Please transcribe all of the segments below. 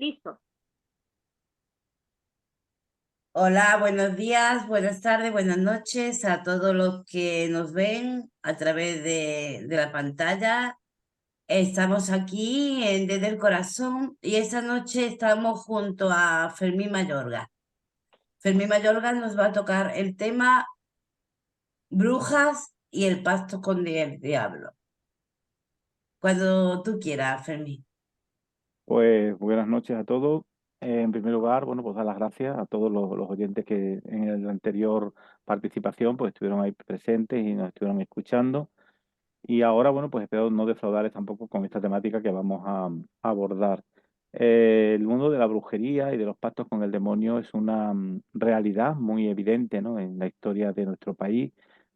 Listo. Hola, buenos días, buenas tardes, buenas noches a todos los que nos ven a través de la pantalla. Estamos aquí Desde el Corazón y esta noche estamos junto a Fermín Mayorga. Fermín Mayorga nos va a tocar el tema Brujas y el pacto con el diablo. Cuando tú quieras, Fermín. Pues buenas noches a todos. En primer lugar, bueno, pues dar las gracias a todos los oyentes que en la anterior participación pues estuvieron ahí presentes y nos estuvieron escuchando. Y ahora, bueno, pues espero no defraudarles tampoco con esta temática que vamos a abordar. El mundo de la brujería y de los pactos con el demonio es una realidad muy evidente, ¿no? En la historia de nuestro país,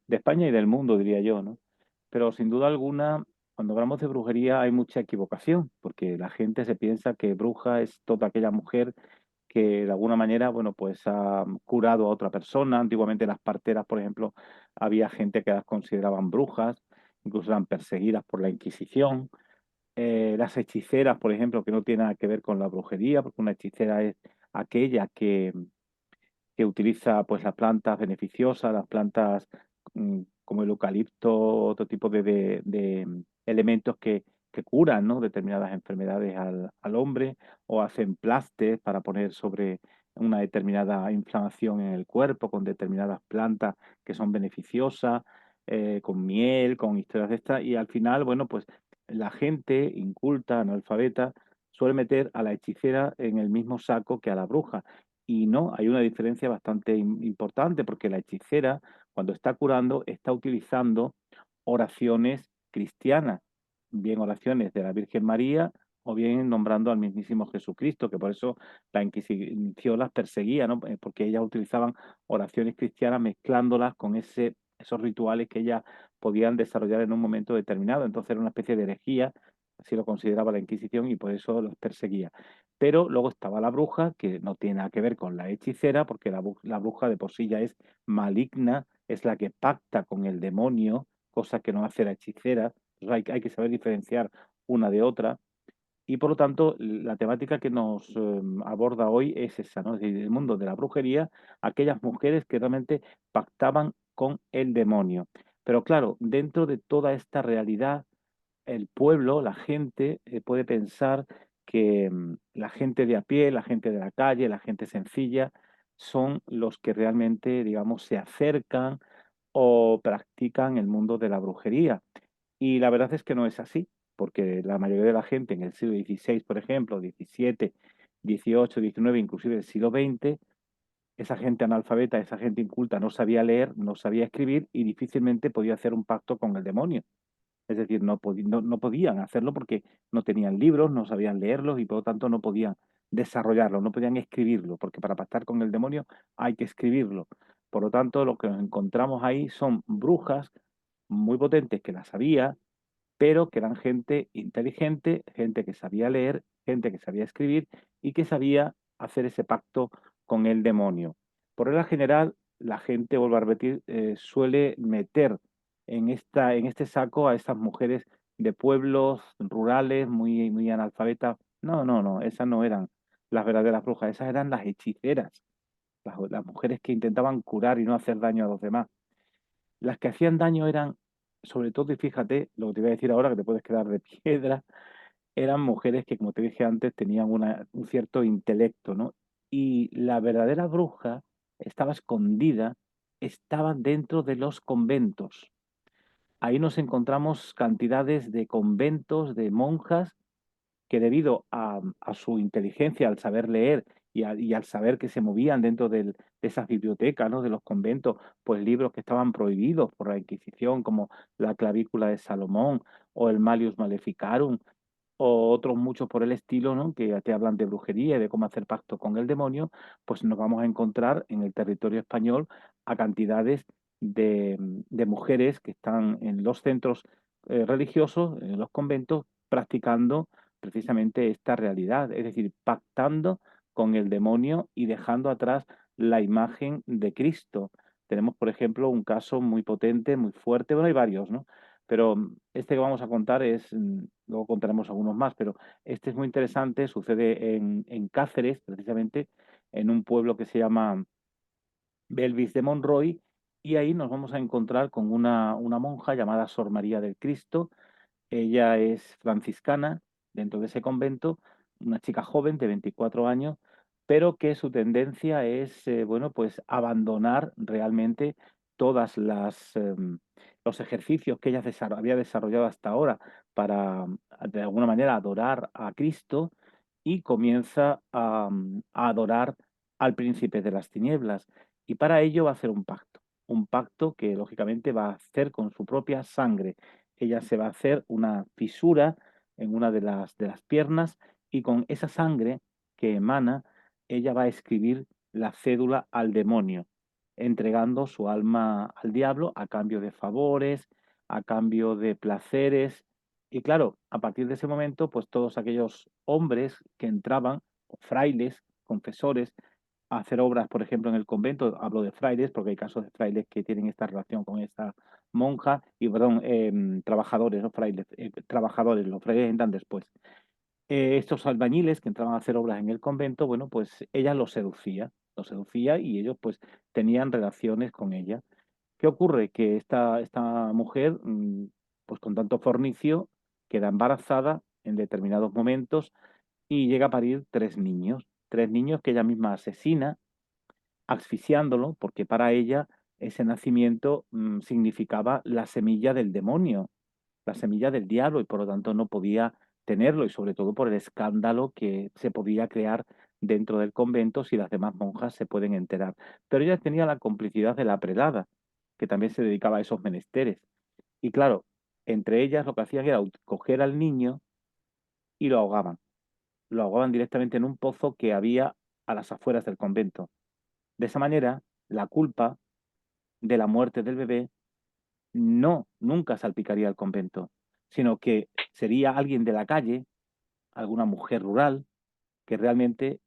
de España y del mundo, diría yo, ¿no? Pero sin duda alguna, cuando hablamos de brujería hay mucha equivocación, porque la gente se piensa que bruja es toda aquella mujer que de alguna manera, bueno, pues ha curado a otra persona. Antiguamente las parteras, por ejemplo, había gente que las consideraban brujas, incluso eran perseguidas por la Inquisición. Las hechiceras, por ejemplo, que no tiene nada que ver con la brujería, porque una hechicera es aquella que utiliza pues las plantas beneficiosas, las plantas como el eucalipto, otro tipo de elementos que curan, ¿no? Determinadas enfermedades al hombre, o hacen plastes para poner sobre una determinada inflamación en el cuerpo con determinadas plantas que son beneficiosas, con miel, con historias de estas, y al final, bueno, pues la gente inculta, analfabeta, suele meter a la hechicera en el mismo saco que a la bruja. Y no, hay una diferencia bastante importante porque la hechicera, cuando está curando, está utilizando oraciones cristianas, bien oraciones de la Virgen María o bien nombrando al mismísimo Jesucristo, que por eso la Inquisición las perseguía, ¿no? Porque ellas utilizaban oraciones cristianas mezclándolas con esos rituales que ellas podían desarrollar en un momento determinado. Entonces era una especie de herejía, así lo consideraba la Inquisición, y por eso los perseguía. Pero luego estaba la bruja, que no tiene nada que ver con la hechicera, porque la bruja de por sí ya es maligna, es la que pacta con el demonio, cosa que no hace la hechicera. Entonces hay que saber diferenciar una de otra. Y por lo tanto, la temática que nos aborda hoy es esa, ¿no? Es decir, el mundo de la brujería, aquellas mujeres que realmente pactaban con el demonio. Pero claro, dentro de toda esta realidad, el pueblo, la gente, puede pensar que la gente de a pie, la gente de la calle, la gente sencilla, son los que realmente, digamos, se acercan o practican el mundo de la brujería. Y la verdad es que no es así, porque la mayoría de la gente en el siglo XVI, por ejemplo, XVII, XVIII, XIX, inclusive el siglo XX, esa gente analfabeta, esa gente inculta no sabía leer, no sabía escribir y difícilmente podía hacer un pacto con el demonio. Es decir, no podían hacerlo porque no tenían libros, no sabían leerlos y por lo tanto no podían desarrollarlo, no podían escribirlo, porque para pactar con el demonio hay que escribirlo. Por lo tanto, lo que nos encontramos ahí son brujas muy potentes que las había, pero que eran gente inteligente, gente que sabía leer, gente que sabía escribir y que sabía hacer ese pacto con el demonio. Por regla general, la gente, vuelvo a repetir, suele meter en este saco a estas mujeres de pueblos rurales, muy analfabetas. No, no, no, esas no eran las verdaderas brujas, esas eran las hechiceras, las mujeres que intentaban curar y no hacer daño a los demás. Las que hacían daño eran, sobre todo, y fíjate, lo que te voy a decir ahora, que te puedes quedar de piedra, eran mujeres que, como te dije antes, tenían un cierto intelecto, ¿no? Y la verdadera bruja estaba escondida, estaba dentro de los conventos. Ahí nos encontramos cantidades de conventos, de monjas que debido a su inteligencia, al saber leer y al saber que se movían dentro de esas bibliotecas, ¿no? De los conventos, pues libros que estaban prohibidos por la Inquisición, como la Clavícula de Salomón o el Malleus Maleficarum, o otros muchos por el estilo, ¿no? Que te hablan de brujería y de cómo hacer pacto con el demonio, pues nos vamos a encontrar en el territorio español a cantidades de mujeres que están en los centros religiosos, en los conventos, practicando precisamente esta realidad, es decir, pactando con el demonio y dejando atrás la imagen de Cristo. Tenemos, por ejemplo, un caso muy potente, muy fuerte, bueno, hay varios, ¿no? Pero este que vamos a contar es, luego contaremos algunos más, pero este es muy interesante, sucede en Cáceres, precisamente, en un pueblo que se llama Belvis de Monroy, y ahí nos vamos a encontrar con una monja llamada Sor María del Cristo. Ella es franciscana dentro de ese convento, una chica joven de 24 años, pero que su tendencia es, bueno, pues abandonar realmente todas los ejercicios que ella había desarrollado hasta ahora para, de alguna manera, adorar a Cristo, y comienza a adorar al príncipe de las tinieblas. Y para ello va a hacer un pacto que lógicamente va a hacer con su propia sangre. Ella se va a hacer una fisura en una de las piernas, y con esa sangre que emana, ella va a escribir la cédula al demonio, entregando su alma al diablo a cambio de favores, a cambio de placeres. Y claro, a partir de ese momento, pues todos aquellos hombres que entraban, frailes, confesores, a hacer obras, por ejemplo, en el convento, hablo de frailes, porque hay casos de frailes que tienen esta relación con esta monja, y perdón, trabajadores, no frailes, trabajadores, los frailes entran después. Estos albañiles que entraban a hacer obras en el convento, bueno, pues ella los seducía y ellos pues tenían relaciones con ella. ¿Qué ocurre? Que esta mujer, pues con tanto fornicio, queda embarazada en determinados momentos y llega a parir tres niños que ella misma asesina, asfixiándolo, porque para ella ese nacimiento significaba la semilla del demonio, la semilla del diablo, y por lo tanto no podía tenerlo, y sobre todo por el escándalo que se podía crear dentro del convento si las demás monjas se pueden enterar. Pero ella tenía la complicidad de la prelada, que también se dedicaba a esos menesteres. Y claro, entre ellas lo que hacían era coger al niño y lo ahogaban directamente en un pozo que había a las afueras del convento. De esa manera, la culpa de la muerte del bebé nunca salpicaría al convento, sino que sería alguien de la calle, alguna mujer rural, que realmente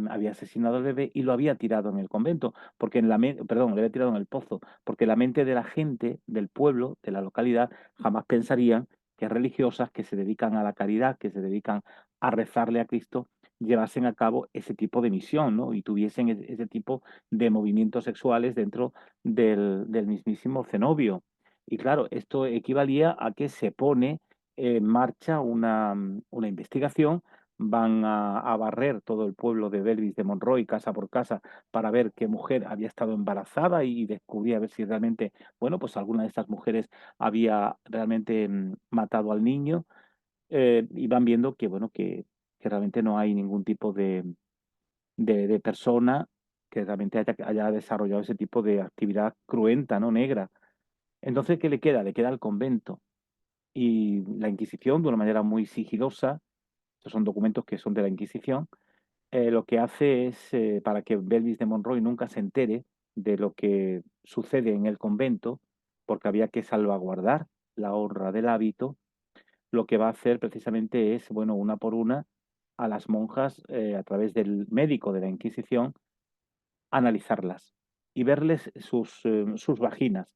había asesinado al bebé y lo había tirado en el convento, porque en la perdón, lo había tirado en el pozo, porque la mente de la gente del pueblo, de la localidad, jamás pensarían que religiosas que se dedican a la caridad, que se dedican a rezarle a Cristo, llevasen a cabo ese tipo de misión, ¿no? Y tuviesen ese tipo de movimientos sexuales dentro del mismísimo cenobio. Y claro, esto equivalía a que se pone en marcha una investigación. Van a barrer todo el pueblo de Belvis de Monroy, casa por casa, para ver qué mujer había estado embarazada y descubrir a ver si realmente, bueno, pues alguna de estas mujeres había realmente matado al niño. Y van viendo que, bueno, que realmente no hay ningún tipo de persona que realmente haya desarrollado ese tipo de actividad cruenta, ¿no? Negra. Entonces, ¿qué le queda? Le queda el convento. Y la Inquisición, de una manera muy sigilosa, estos son documentos que son de la Inquisición, lo que hace es, para que Belvis de Monroy nunca se entere de lo que sucede en el convento, porque había que salvaguardar la honra del hábito, lo que va a hacer precisamente es, bueno, una por una, a las monjas, a través del médico de la Inquisición, analizarlas y verles sus vaginas,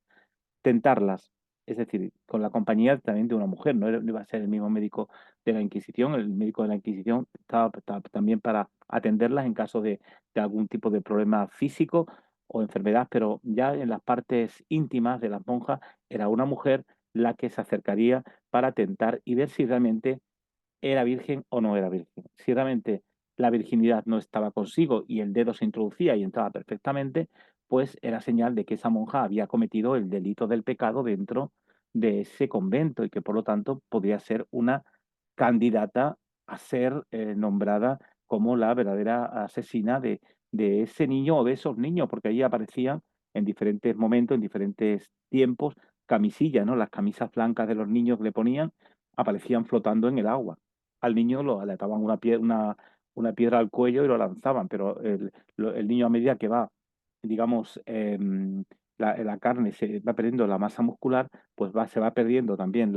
tentarlas, es decir, con la compañía también de una mujer, no iba a ser el mismo médico de la Inquisición, el médico de la Inquisición estaba también para atenderlas en caso de algún tipo de problema físico o enfermedad, pero ya en las partes íntimas de las monjas era una mujer la que se acercaría para tentar y ver si realmente era virgen o no era virgen. Si realmente la virginidad no estaba consigo y el dedo se introducía y entraba perfectamente, pues era señal de que esa monja había cometido el delito del pecado dentro de ese convento, y que por lo tanto podría ser una candidata a ser nombrada como la verdadera asesina de ese niño o de esos niños, porque ahí aparecían en diferentes momentos, en diferentes tiempos, camisillas, ¿no? Las camisas blancas de los niños que le ponían aparecían flotando en el agua. Al niño le ataban una piedra al cuello y lo lanzaban, pero el niño, a medida que va, digamos, la carne se va perdiendo la masa muscular, pues se va perdiendo también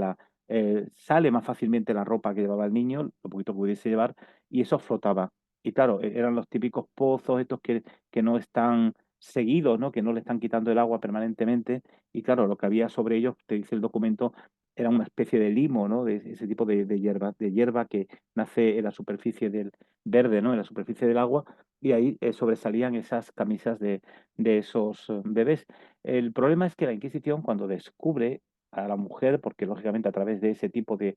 sale más fácilmente la ropa que llevaba el niño, lo poquito que pudiese llevar, y eso flotaba. Y claro, eran los típicos pozos estos que no están seguidos, ¿no? Que no le están quitando el agua permanentemente, y claro, lo que había sobre ellos, te dice el documento, era una especie de limo, ¿no? De ese tipo de hierba que nace en la superficie del verde, ¿no? En la superficie del agua, y ahí sobresalían esas camisas de esos bebés. El problema es que la Inquisición, cuando descubre a la mujer, porque lógicamente a través de ese tipo de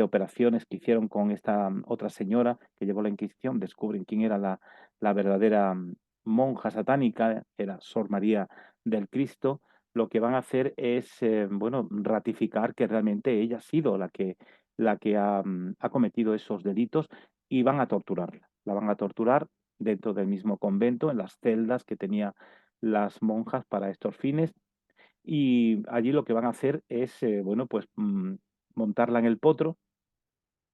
operaciones que hicieron con esta otra señora que llevó la Inquisición, descubren quién era la verdadera monja satánica, era Sor María del Cristo. Lo que van a hacer es, bueno, ratificar que realmente ella ha sido la que ha cometido esos delitos, y van a torturarla. La van a torturar dentro del mismo convento, en las celdas que tenía las monjas para estos fines, y allí lo que van a hacer es, bueno, pues montarla en el potro,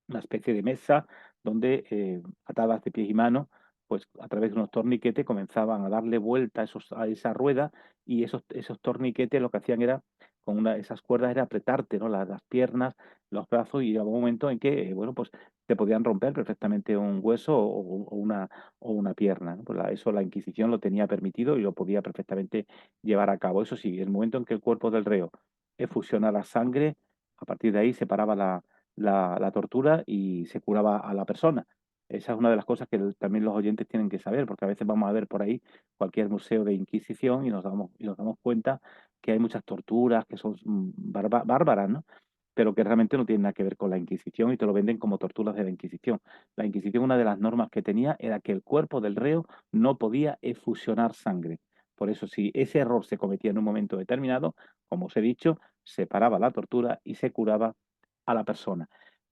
una especie de mesa donde, atadas de pies y manos, pues a través de unos torniquetes comenzaban a darle vuelta a esa rueda, y esos torniquetes lo que hacían era, con esas cuerdas, era apretarte, ¿no? Las piernas, los brazos, y llegaba un momento en que, bueno, pues te podían romper perfectamente un hueso o una pierna, ¿no? Pues eso la Inquisición lo tenía permitido y lo podía perfectamente llevar a cabo. Eso sí, el momento en que el cuerpo del reo fusionara sangre, a partir de ahí se paraba la tortura y se curaba a la persona. Esa es una de las cosas que también los oyentes tienen que saber, porque a veces vamos a ver por ahí cualquier museo de Inquisición y nos damos cuenta que hay muchas torturas que son bárbaras, ¿no? Pero que realmente no tienen nada que ver con la Inquisición, y te lo venden como torturas de la Inquisición. La Inquisición, una de las normas que tenía era que el cuerpo del reo no podía efusionar sangre. Por eso, si ese error se cometía en un momento determinado, como os he dicho, se paraba la tortura y se curaba a la persona.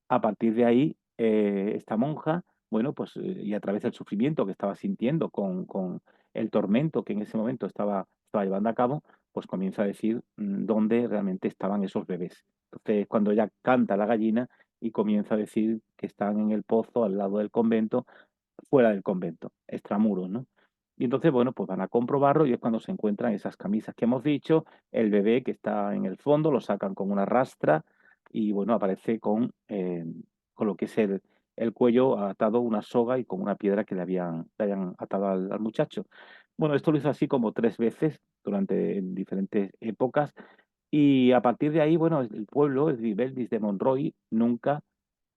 A partir de ahí, esta monja, bueno, pues, y a través del sufrimiento que estaba sintiendo con el tormento que en ese momento estaba llevando a cabo, pues comienza a decir dónde realmente estaban esos bebés. Entonces, cuando ella canta la gallina y comienza a decir que están en el pozo al lado del convento, fuera del convento, extramuros, ¿no? Y entonces, bueno, pues van a comprobarlo, y es cuando se encuentran esas camisas que hemos dicho, el bebé que está en el fondo, lo sacan con una rastra, y bueno, aparece con lo que es el cuello atado a una soga y con una piedra que le hayan atado al muchacho. Bueno, esto lo hizo así como 3 veces durante en diferentes épocas, y a partir de ahí, bueno, el pueblo, el Viveldis de Monroy, nunca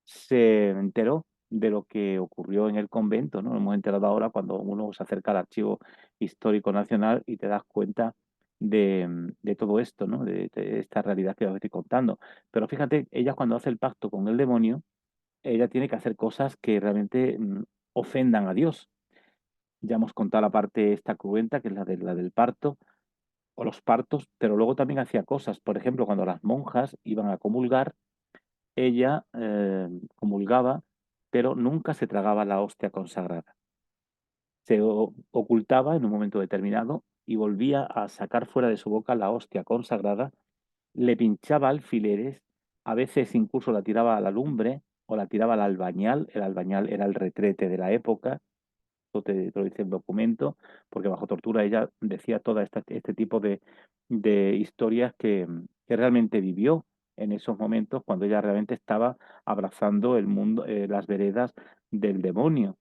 se enteró de lo que ocurrió en el convento, ¿no? Nos hemos enterado ahora cuando uno se acerca al Archivo Histórico Nacional y te das cuenta de todo esto, ¿no? De esta realidad que os estoy contando. Pero fíjate, ella, cuando hace el pacto con el demonio, ella tiene que hacer cosas que realmente ofendan a Dios. Ya hemos contado la parte esta cruenta, que es la del parto o los partos, pero luego también hacía cosas. Por ejemplo, cuando las monjas iban a comulgar, ella comulgaba, pero nunca se tragaba la hostia consagrada. Se ocultaba en un momento determinado y volvía a sacar fuera de su boca la hostia consagrada, le pinchaba alfileres, a veces incluso la tiraba a la lumbre o la tiraba al albañal. El albañal era el retrete de la época, esto te lo dice el documento, porque bajo tortura ella decía todo este tipo de historias que realmente vivió en esos momentos, cuando ella realmente estaba abrazando el mundo, las veredas del demonio.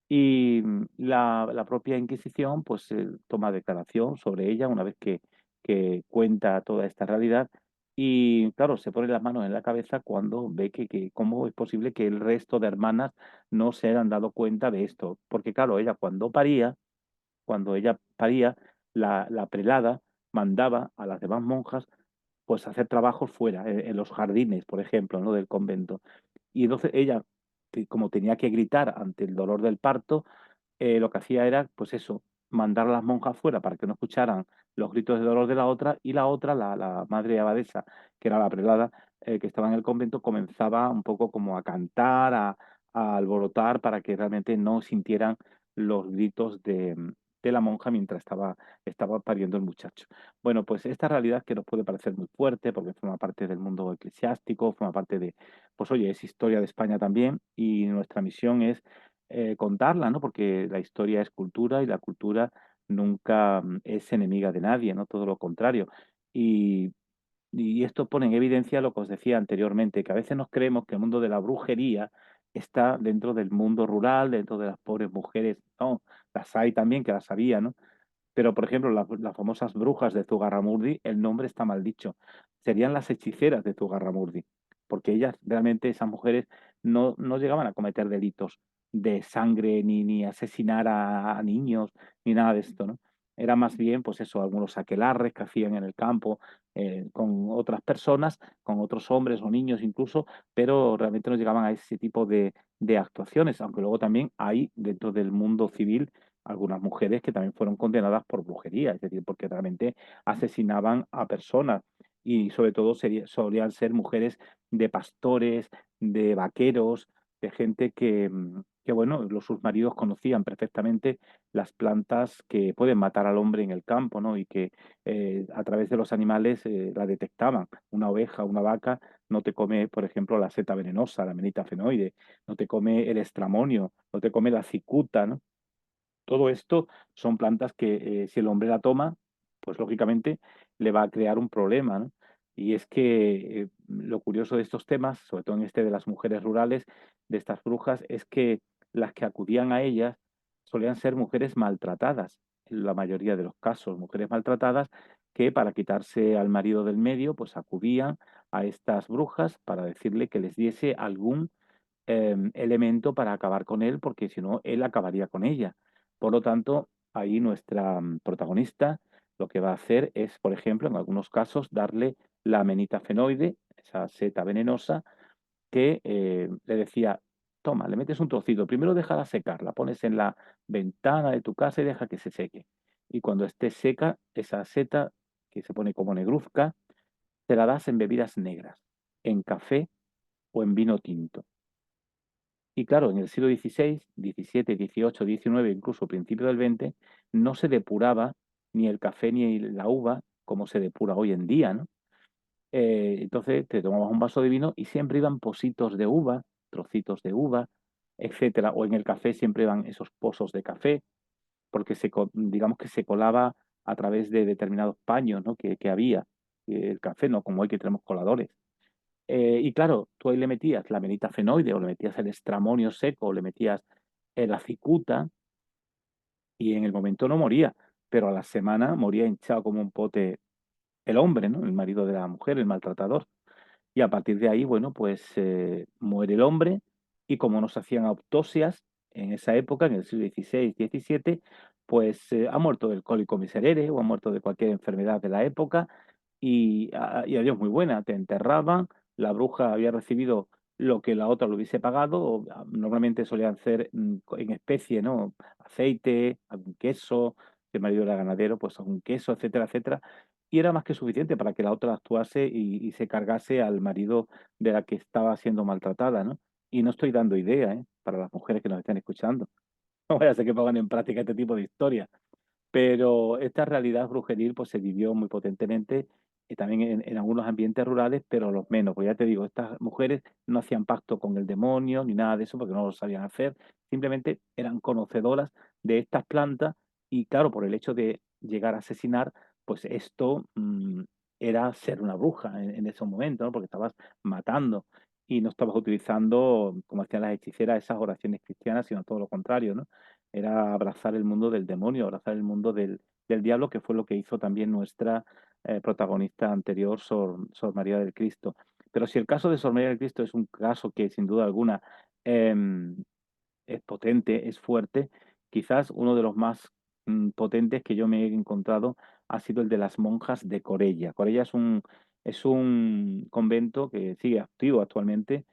Y la propia Inquisición, pues, toma declaración sobre ella una vez que cuenta toda esta realidad, y claro, se pone las manos en la cabeza cuando ve que cómo es posible que el resto de hermanas no se hayan dado cuenta de esto. Porque claro, ella cuando ella paría, la prelada mandaba a las demás monjas, pues, a hacer trabajos fuera, en los jardines, por ejemplo, ¿no?, del convento. Y entonces ella, que como tenía que gritar ante el dolor del parto, lo que hacía era, pues eso, mandar a las monjas fuera para que no escucharan los gritos de dolor de la otra, y la otra, la madre abadesa, que era la prelada, que estaba en el convento, comenzaba un poco como a cantar, a alborotar, para que realmente no sintieran los gritos de la monja mientras estaba pariendo el muchacho. Bueno, pues esta realidad, que nos puede parecer muy fuerte, porque forma parte del mundo eclesiástico, forma parte pues oye, es historia de España también, y nuestra misión es contarla, ¿no? Porque la historia es cultura, y la cultura nunca es enemiga de nadie, ¿no? Todo lo contrario. Y, y esto pone en evidencia lo que os decía anteriormente, que a veces nos creemos que el mundo de la brujería está dentro del mundo rural, dentro de las pobres mujeres. No, las hay también, que las había, ¿no? Pero, por ejemplo, las famosas brujas de Zugarramurdi, el nombre está mal dicho. Serían las hechiceras de Zugarramurdi, porque ellas, realmente, esas mujeres, no llegaban a cometer delitos de sangre, ni asesinar a niños, ni nada de esto, ¿no? Era más bien, pues eso, algunos aquelarres que hacían en el campo, con otras personas, con otros hombres o niños incluso, pero realmente no llegaban a ese tipo de actuaciones, aunque luego también hay, dentro del mundo civil, algunas mujeres que también fueron condenadas por brujería, es decir, porque realmente asesinaban a personas y sobre todo solían ser mujeres de pastores, de vaqueros, de gente que bueno, sus maridos conocían perfectamente las plantas que pueden matar al hombre en el campo, ¿no? Y que a través de los animales la detectaban. Una oveja, una vaca no te come, por ejemplo, la seta venenosa, la Amanita fenoide, no te come el estramonio, no te come la cicuta, ¿no? Todo esto son plantas que, si el hombre la toma, pues lógicamente le va a crear un problema, ¿no? Y es que lo curioso de estos temas, sobre todo en este de las mujeres rurales, de estas brujas, es que las que acudían a ellas solían ser mujeres maltratadas, en la mayoría de los casos, mujeres maltratadas que para quitarse al marido del medio, pues acudían a estas brujas para decirle que les diese algún elemento para acabar con él, porque si no, él acabaría con ella. Por lo tanto, ahí nuestra protagonista lo que va a hacer es, por ejemplo, en algunos casos, darle la amenitafenoide, esa seta venenosa, que le decía, toma, le metes un trocito, primero déjala secar, la pones en la ventana de tu casa y deja que se seque. Y cuando esté seca, esa seta, que se pone como negruzca, te la das en bebidas negras, en café o en vino tinto. Y claro, en el siglo XVI, XVII, XVIII, XIX, incluso principio del XX, no se depuraba ni el café ni la uva como se depura hoy en día, ¿no? Entonces te tomabas un vaso de vino y siempre iban positos de uva, trocitos de uva, etcétera. O en el café siempre iban esos pozos de café, porque digamos que se colaba a través de determinados paños, ¿no? que había. El café no como hoy que tenemos coladores. Y claro, tú ahí le metías la fenoide o le metías el estramonio seco o le metías la cicuta y en el momento no moría, pero a la semana moría hinchado como un pote el hombre, ¿no? El marido de la mujer, el maltratador. Y a partir de ahí, bueno, pues muere el hombre y como no se hacían autopsias en esa época, en el siglo XVI, XVII, pues ha muerto del cólico miserere o ha muerto de cualquier enfermedad de la época y adiós, muy buena, te enterraban, la bruja había recibido lo que la otra le hubiese pagado, normalmente solían ser en especie, ¿no? Aceite, algún queso, si el marido era ganadero, pues algún queso, etcétera, etcétera, y era más que suficiente para que la otra actuase y se cargase al marido de la que estaba siendo maltratada, ¿no? Y no estoy dando idea, ¿eh? Para las mujeres que nos están escuchando. No vaya a ser que pongan en práctica este tipo de historias. Pero esta realidad brujeril, pues, se vivió muy potentemente, también en algunos ambientes rurales, pero los menos, porque ya te digo, estas mujeres no hacían pacto con el demonio ni nada de eso, porque no lo sabían hacer, simplemente eran conocedoras de estas plantas y, claro, por el hecho de llegar a asesinar, pues esto, era ser una bruja en esos momentos, ¿no? Porque estabas matando y no estabas utilizando, como hacían las hechiceras, esas oraciones cristianas, sino todo lo contrario, ¿no? Era abrazar el mundo del demonio, abrazar el mundo del diablo, que fue lo que hizo también nuestra protagonista anterior, Sor María del Cristo. Pero si el caso de Sor María del Cristo es un caso que sin duda alguna em, es potente, es fuerte, quizás uno de los más potentes que yo me he encontrado ha sido el de las monjas de Corella. Corella es un convento que sigue activo actualmente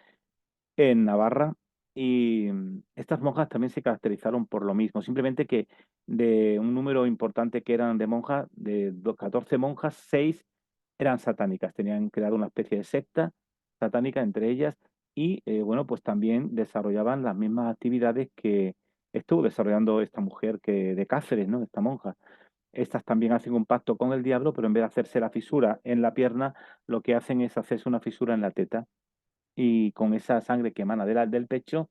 en Navarra y estas monjas también se caracterizaron por lo mismo, simplemente que de un número importante que eran de monjas, de 14 monjas, 6 eran satánicas, tenían creado una especie de secta satánica entre ellas y bueno, pues también desarrollaban las mismas actividades que estuvo desarrollando esta mujer que de Cáceres, ¿no? Esta monja. Estas también hacen un pacto con el diablo, pero en vez de hacerse la fisura en la pierna, lo que hacen es hacerse una fisura en la teta y con esa sangre que emana del pecho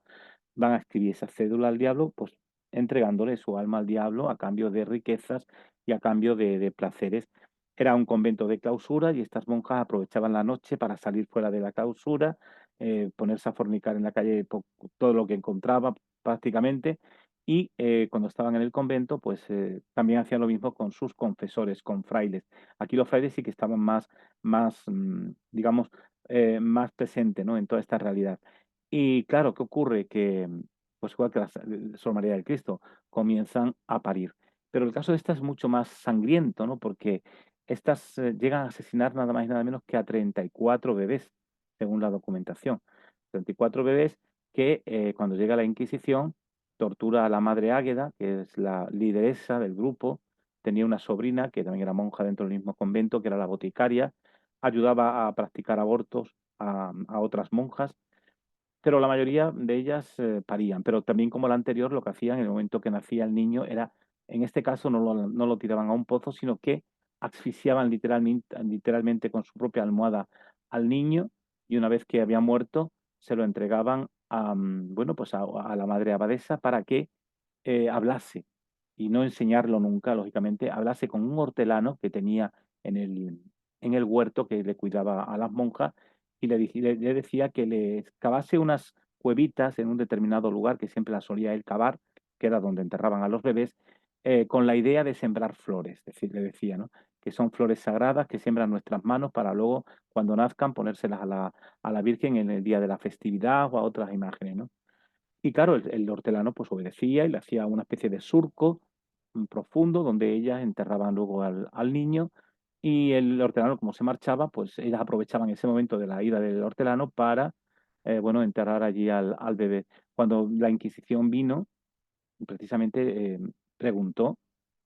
van a escribir esa cédula al diablo, pues entregándole su alma al diablo a cambio de riquezas y a cambio de placeres. Era un convento de clausura y estas monjas aprovechaban la noche para salir fuera de la clausura, ponerse a fornicar en la calle todo lo que encontraba prácticamente y cuando estaban en el convento, pues también hacían lo mismo con sus confesores, con frailes. Aquí los frailes sí que estaban más, digamos, más presentes, ¿no? En toda esta realidad. Y claro, ¿qué ocurre? Que, pues igual que Sor María del Cristo, comienzan a parir. Pero el caso de esta es mucho más sangriento, ¿no? Porque estas llegan a asesinar nada más y nada menos que a 34 bebés, según la documentación. 34 bebés que cuando llega la Inquisición tortura a la madre Águeda, que es la lideresa del grupo. Tenía una sobrina que también era monja dentro del mismo convento, que era la boticaria. Ayudaba a practicar abortos a otras monjas, pero la mayoría de ellas parían. Pero también como la anterior, lo que hacían en el momento que nacía el niño era, en este caso, no lo tiraban a un pozo, sino que asfixiaban literalmente con su propia almohada al niño y una vez que había muerto, se lo entregaban bueno, pues a la madre abadesa para que hablase y no enseñarlo nunca, lógicamente, hablase con un hortelano que tenía en el huerto que le cuidaba a las monjas y le decía que le cavase unas cuevitas en un determinado lugar que siempre las solía él cavar, que era donde enterraban a los bebés, con la idea de sembrar flores, es decir, le decía, ¿no? Que son flores sagradas que siembran nuestras manos para luego, cuando nazcan, ponérselas a la Virgen en el día de la festividad o a otras imágenes, ¿no? Y claro, el hortelano pues obedecía y le hacía una especie de surco profundo donde ellas enterraban luego al niño y el hortelano como se marchaba, pues ellas aprovechaban ese momento de la ida del hortelano para, bueno, enterrar allí al bebé. Cuando la Inquisición vino, precisamente preguntó,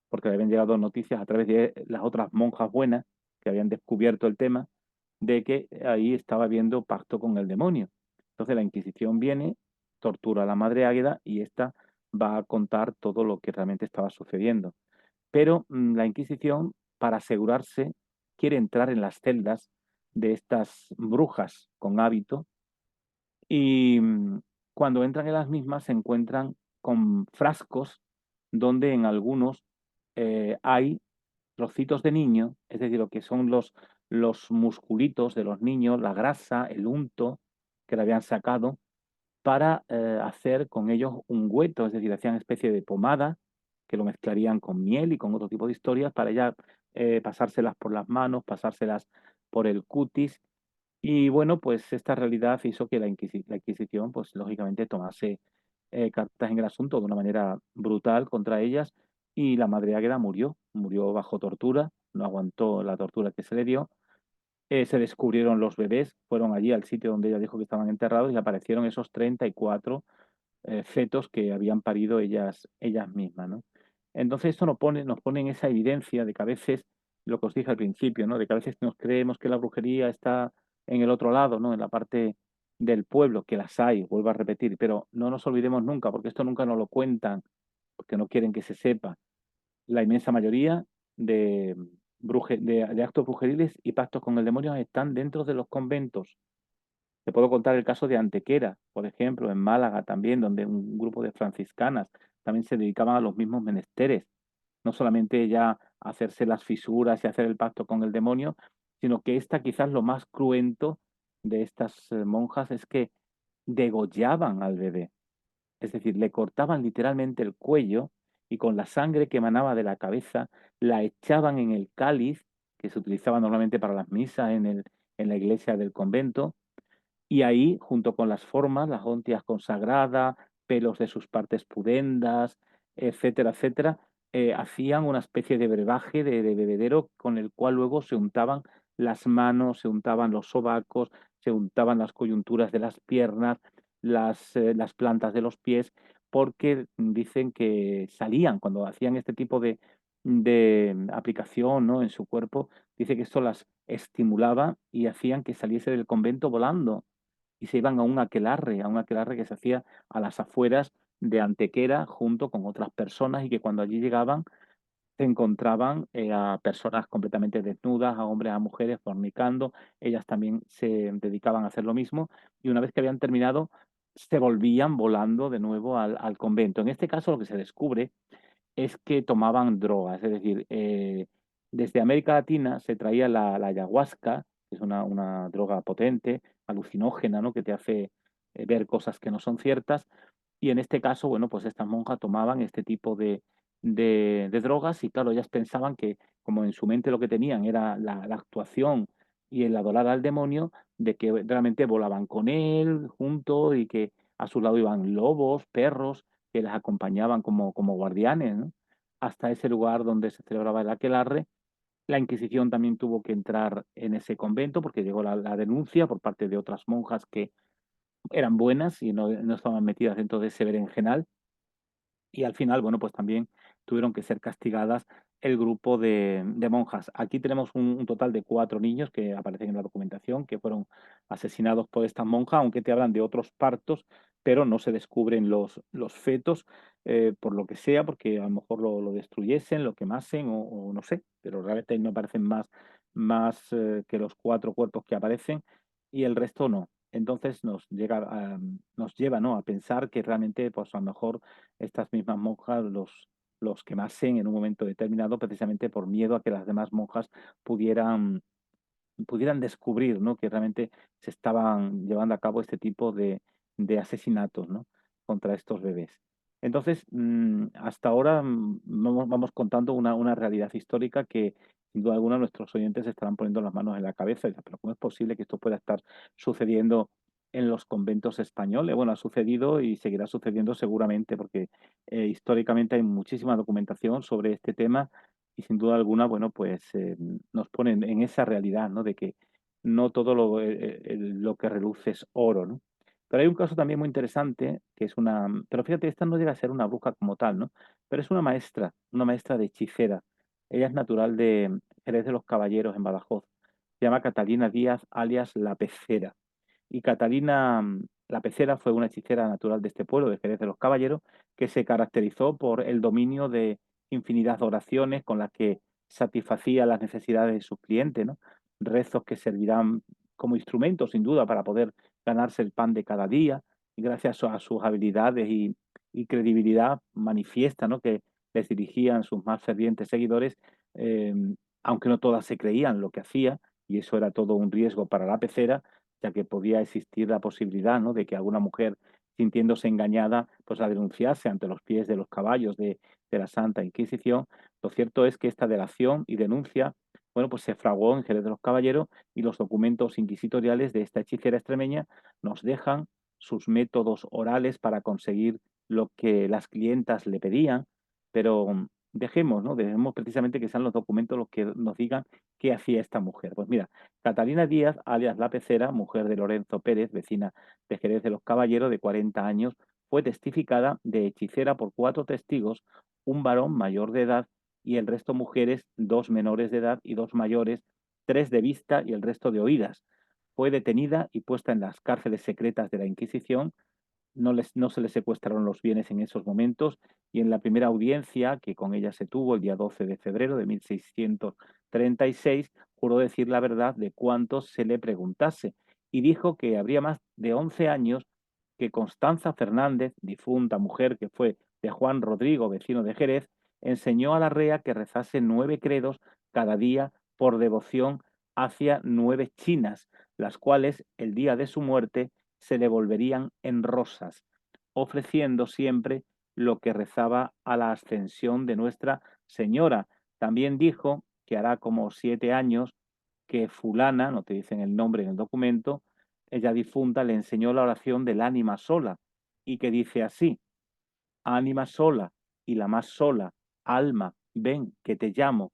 porque le habían llegado noticias a través de las otras monjas buenas que habían descubierto el tema, de que ahí estaba habiendo pacto con el demonio. Entonces la Inquisición viene, tortura a la madre Águeda y esta va a contar todo lo que realmente estaba sucediendo. Pero la Inquisición, para asegurarse, quiere entrar en las celdas de estas brujas con hábito y cuando entran en las mismas se encuentran con frascos donde en algunos hay trocitos de niño, es decir, lo que son los musculitos de los niños, la grasa, el unto que le habían sacado, para hacer con ellos un ungüento, es decir, hacían especie de pomada que lo mezclarían con miel y con otro tipo de historias para ya pasárselas por las manos, pasárselas por el cutis y bueno, pues esta realidad hizo que la Inquisición, pues lógicamente tomase cartas en el asunto de una manera brutal contra ellas y la madre Águeda murió bajo tortura, no aguantó la tortura que se le dio. Se descubrieron los bebés, fueron allí al sitio donde ella dijo que estaban enterrados y aparecieron esos 34 fetos que habían parido ellas mismas, ¿no? Entonces esto nos pone en esa evidencia de que a veces, lo que os dije al principio, ¿no? De que a veces nos creemos que la brujería está en el otro lado, ¿no? En la parte del pueblo, que las hay, vuelvo a repetir, pero no nos olvidemos nunca, porque esto nunca nos lo cuentan, porque no quieren que se sepa. La inmensa mayoría de actos brujeriles y pactos con el demonio están dentro de los conventos. Te puedo contar el caso de Antequera, por ejemplo, en Málaga también, donde un grupo de franciscanas también se dedicaban a los mismos menesteres, no solamente ya a hacerse las fisuras y hacer el pacto con el demonio, sino que esta quizás lo más cruento de estas monjas es que degollaban al bebé, es decir, le cortaban literalmente el cuello y con la sangre que emanaba de la cabeza la echaban en el cáliz que se utilizaba normalmente para las misas en la iglesia del convento y ahí, junto con las formas, las ontias consagradas, pelos de sus partes pudendas, etcétera, etcétera, hacían una especie de brebaje de bebedero con el cual luego se untaban las manos, se untaban los sobacos, se untaban las coyunturas de las piernas, las plantas de los pies, porque dicen que salían cuando hacían este tipo de aplicación, ¿no? En su cuerpo, dice que esto las estimulaba y hacían que saliese del convento volando y se iban a un aquelarre que se hacía a las afueras de Antequera junto con otras personas y que cuando allí llegaban se encontraban a personas completamente desnudas, a hombres, a mujeres fornicando, ellas también se dedicaban a hacer lo mismo y una vez que habían terminado se volvían volando de nuevo al convento. En este caso lo que se descubre es que tomaban drogas, es decir, desde América Latina se traía la ayahuasca, que es una droga potente, alucinógena, ¿no? Que te hace ver cosas que no son ciertas, Y en este caso, bueno, pues estas monjas tomaban este tipo de drogas y claro, ellas pensaban que como en su mente lo que tenían era la actuación y el adorar al demonio, de que realmente volaban con él juntos y que a su lado iban lobos, perros, que les acompañaban como guardianes, ¿no? Hasta ese lugar donde se celebraba el aquelarre. La Inquisición también tuvo que entrar en ese convento porque llegó la denuncia por parte de otras monjas que eran buenas y no estaban metidas dentro de ese berenjenal. Y al final, bueno, pues también tuvieron que ser castigadas el grupo de monjas. Aquí tenemos un total de 4 niños que aparecen en la documentación, que fueron asesinados por estas monjas, aunque te hablan de otros partos, pero no se descubren los fetos, por lo que sea, porque a lo mejor lo destruyesen, lo quemasen o no sé, pero realmente no aparecen más que los 4 cuerpos que aparecen y el resto no. Entonces nos lleva, ¿no?, a pensar que realmente, pues, a lo mejor estas mismas monjas los quemasen en un momento determinado, precisamente por miedo a que las demás monjas pudieran descubrir, ¿no?, que realmente se estaban llevando a cabo este tipo de asesinatos, ¿no?, contra estos bebés. Entonces, hasta ahora, vamos contando una realidad histórica que, sin duda alguna, nuestros oyentes se estarán poniendo las manos en la cabeza y dicen: "Pero, ¿cómo es posible que esto pueda estar sucediendo en los conventos españoles?". Bueno, ha sucedido y seguirá sucediendo seguramente, porque, históricamente hay muchísima documentación sobre este tema y sin duda alguna, bueno, pues, nos ponen en esa realidad, ¿no? De que no todo lo que reluce es oro, ¿no? Pero hay un caso también muy interesante, que es pero fíjate, esta no llega a ser una bruja como tal, ¿no? Pero es una maestra de hechicera. Ella es natural de Jerez de los Caballeros, en Badajoz. Se llama Catalina Díaz, alias La Pecera. Y Catalina, la Pecera, fue una hechicera natural de este pueblo, de Jerez de los Caballeros, que se caracterizó por el dominio de infinidad de oraciones con las que satisfacía las necesidades de sus clientes, ¿no? Rezos que servirán como instrumentos, sin duda, para poder ganarse el pan de cada día, y gracias a sus habilidades y credibilidad manifiesta, ¿no?, que les dirigían sus más fervientes seguidores, aunque no todas se creían lo que hacía, y eso era todo un riesgo para la pecera, ya que podía existir la posibilidad, ¿no?, de que alguna mujer, sintiéndose engañada, pues la denunciase ante los pies de los caballos de la Santa Inquisición. Lo cierto es que esta delación y denuncia, bueno, pues se fraguó en Jerez de los Caballeros y los documentos inquisitoriales de esta hechicera extremeña nos dejan sus métodos orales para conseguir lo que las clientas le pedían, pero dejemos, ¿no? Dejemos precisamente que sean los documentos los que nos digan qué hacía esta mujer. Pues mira, Catalina Díaz, alias La Pecera, mujer de Lorenzo Pérez, vecina de Jerez de los Caballeros, de 40 años, fue testificada de hechicera por 4 testigos, un varón mayor de edad y el resto mujeres, 2 menores de edad y 2 mayores, 3 de vista y el resto de oídas. Fue detenida y puesta en las cárceles secretas de la Inquisición. No se le secuestraron los bienes en esos momentos y en la primera audiencia que con ella se tuvo el día 12 de febrero de 1636 juró decir la verdad de cuanto se le preguntase y dijo que habría más de 11 años que Constanza Fernández, difunta mujer que fue de Juan Rodrigo, vecino de Jerez, enseñó a la rea que rezase 9 credos cada día por devoción hacia 9 chinas, las cuales el día de su muerte se le volverían en rosas, ofreciendo siempre lo que rezaba a la ascensión de Nuestra Señora. También dijo que hará como 7 años que fulana, no te dicen el nombre en el documento, ella difunta le enseñó la oración del ánima sola y que dice así: ánima sola y la más sola, alma, ven que te llamo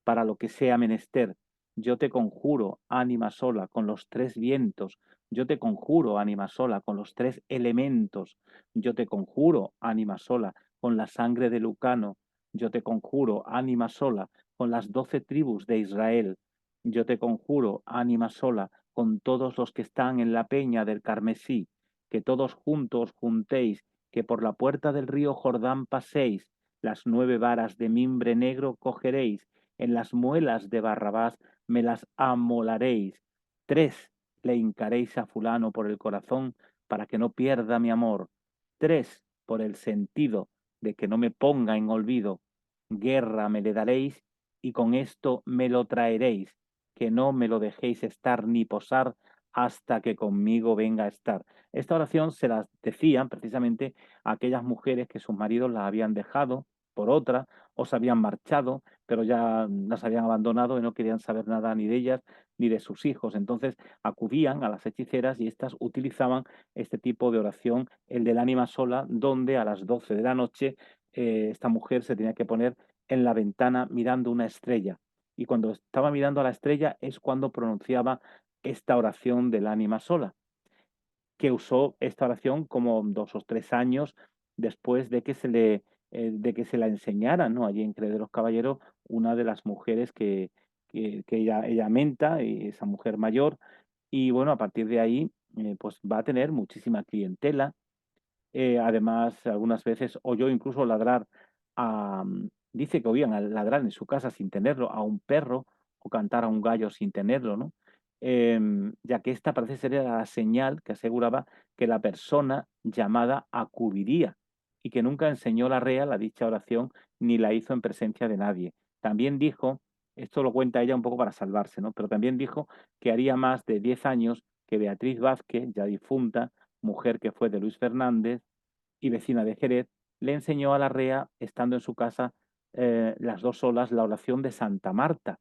para lo que sea menester. Yo te conjuro, ánima sola, con los 3 vientos. Yo te conjuro, ánima sola, con los 3 elementos. Yo te conjuro, ánima sola, con la sangre de Lucano. Yo te conjuro, ánima sola, con las 12 tribus de Israel. Yo te conjuro, ánima sola, con todos los que están en la peña del Carmesí, que todos juntos juntéis, que por la puerta del río Jordán paséis, las 9 varas de mimbre negro cogeréis, en las muelas de Barrabás me las amolaréis. 3 le hincaréis a fulano por el corazón para que no pierda mi amor. 3 por el sentido de que no me ponga en olvido. Guerra me le daréis y con esto me lo traeréis, que no me lo dejéis estar ni posar hasta que conmigo venga a estar. Esta oración se las decían precisamente a aquellas mujeres que sus maridos las habían dejado por otra o se habían marchado, pero ya las habían abandonado y no querían saber nada ni de ellas ni de sus hijos. Entonces acudían a las hechiceras y éstas utilizaban este tipo de oración, el del ánima sola, donde a las 12 de la noche esta mujer se tenía que poner en la ventana mirando una estrella. Y cuando estaba mirando a la estrella es cuando pronunciaba esta oración del ánima sola, que usó esta oración como 2 o 3 años después de que se la enseñara, ¿no? Allí en Cree de los Caballeros, una de las mujeres que ella menta, esa mujer mayor, y bueno, a partir de ahí, pues va a tener muchísima clientela. Además, algunas veces oyó incluso ladrar dice que oían al ladrar en su casa sin tenerlo a un perro o cantar a un gallo sin tenerlo, ¿no? Ya que esta parece ser la señal que aseguraba que la persona llamada acudiría y que nunca enseñó la rea la dicha oración ni la hizo en presencia de nadie. También dijo, esto lo cuenta ella un poco para salvarse, ¿no? Pero también dijo que haría más de 10 años que Beatriz Vázquez, ya difunta, mujer que fue de Luis Fernández y vecina de Jerez, le enseñó a la rea, estando en su casa, las dos solas, la oración de Santa Marta,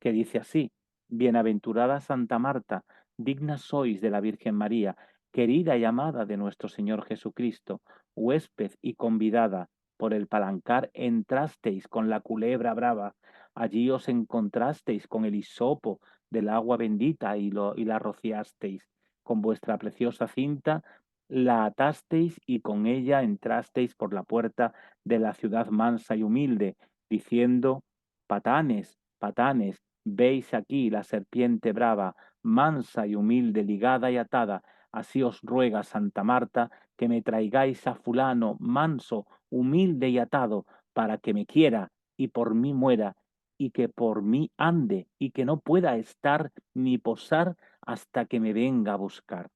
que dice así: Bienaventurada Santa Marta, digna sois de la Virgen María, querida y amada de nuestro Señor Jesucristo, huésped y convidada, por el palancar entrasteis con la culebra brava, allí os encontrasteis con el hisopo del agua bendita y la rociasteis, con vuestra preciosa cinta la atasteis y con ella entrasteis por la puerta de la ciudad mansa y humilde, diciendo: Patanes, patanes, veis aquí la serpiente brava, mansa y humilde, ligada y atada. Así os ruega Santa Marta que me traigáis a fulano, manso, humilde y atado, para que me quiera y por mí muera, y que por mí ande, y que no pueda estar ni posar hasta que me venga a buscar.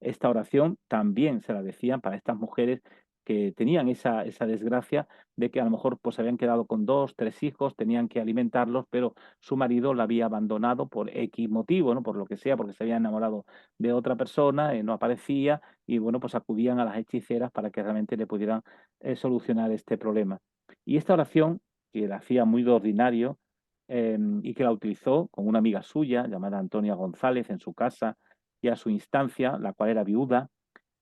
Esta oración también se la decían para estas mujeres que tenían esa desgracia de que a lo mejor pues habían quedado con 2, 3 hijos, tenían que alimentarlos, pero su marido la había abandonado por X motivo, ¿no? Por lo que sea, porque se había enamorado de otra persona, no aparecía y bueno, pues acudían a las hechiceras para que realmente le pudieran solucionar este problema. Y esta oración, que la hacía muy de ordinario, y que la utilizó con una amiga suya llamada Antonia González en su casa, y a su instancia, la cual era viuda,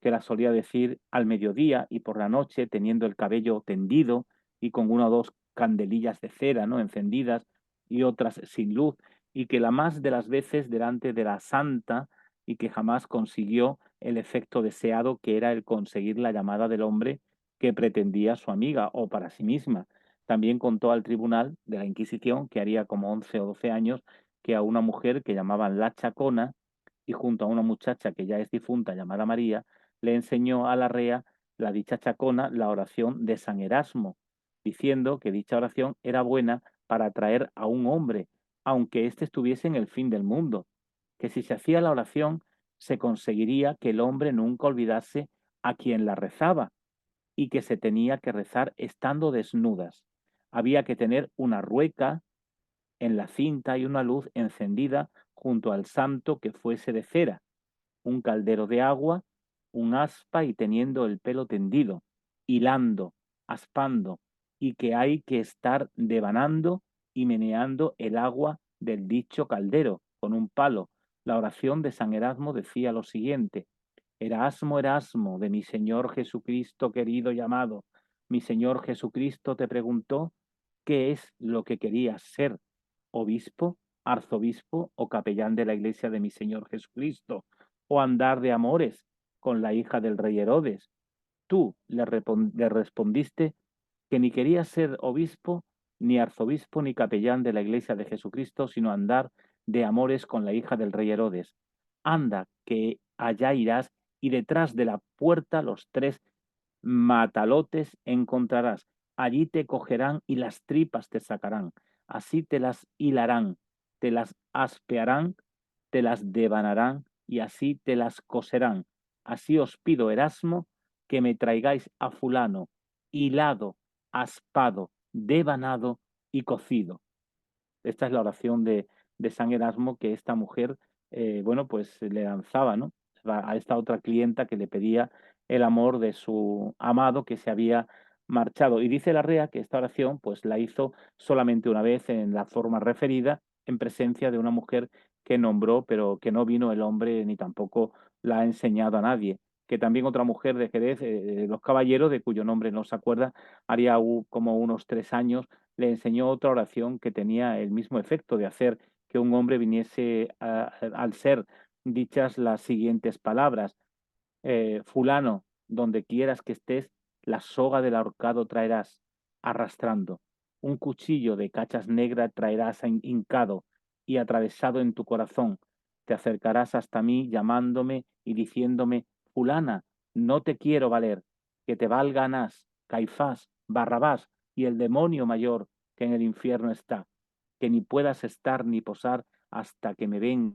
que la solía decir al mediodía y por la noche, teniendo el cabello tendido y con una o dos candelillas de cera, ¿no? Encendidas y otras sin luz, y que la más de las veces delante de la santa y que jamás consiguió el efecto deseado, que era el conseguir la llamada del hombre que pretendía su amiga o para sí misma. También contó al tribunal de la Inquisición que haría como 11 o 12 años que a una mujer que llamaban la Chacona, y junto a una muchacha que ya es difunta llamada María, le enseñó a la rea, la dicha chacona, la oración de San Erasmo, diciendo que dicha oración era buena para atraer a un hombre, aunque éste estuviese en el fin del mundo, que si se hacía la oración se conseguiría que el hombre nunca olvidase a quien la rezaba y que se tenía que rezar estando desnudas. Había que tener una rueca en la cinta y una luz encendida junto al santo que fuese de cera, un caldero de agua, un aspa y teniendo el pelo tendido, hilando, aspando, y que hay que estar devanando y meneando el agua del dicho caldero con un palo. La oración de San Erasmo decía lo siguiente: Erasmo, Erasmo, de mi Señor Jesucristo querido y amado, mi Señor Jesucristo te preguntó qué es lo que querías ser, obispo, arzobispo o capellán de la iglesia de mi Señor Jesucristo, o andar de amores con la hija del rey Herodes. Tú le respondiste que ni querías ser obispo, ni arzobispo, ni capellán de la iglesia de Jesucristo, sino andar de amores con la hija del rey Herodes. Anda, que allá irás, y detrás de la puerta los 3 matalotes encontrarás. Allí te cogerán y las tripas te sacarán. Así te las hilarán, te las aspearán, te las devanarán y así te las coserán. Así os pido, Erasmo, que me traigáis a fulano, hilado, aspado, devanado y cocido. Esta es la oración de San Erasmo que esta mujer bueno, pues le lanzaba, ¿no? A esta otra clienta que le pedía el amor de su amado que se había marchado. Y dice la REA que esta oración, pues la hizo solamente una vez en la forma referida, en presencia de una mujer que nombró, pero que no vino el hombre ni tampoco la ha enseñado a nadie. Que también otra mujer de Jerez, Los Caballeros, de cuyo nombre no se acuerda, haría como unos 3 años, le enseñó otra oración que tenía el mismo efecto de hacer que un hombre viniese al ser dichas las siguientes palabras: fulano, donde quieras que estés, la soga del ahorcado traerás arrastrando, un cuchillo de cachas negras traerás hincado y atravesado en tu corazón. Te acercarás hasta mí llamándome y diciéndome: fulana, no te quiero valer, que te valga Anás, Caifás, Barrabás y el demonio mayor que en el infierno está, que ni puedas estar ni posar hasta que me venga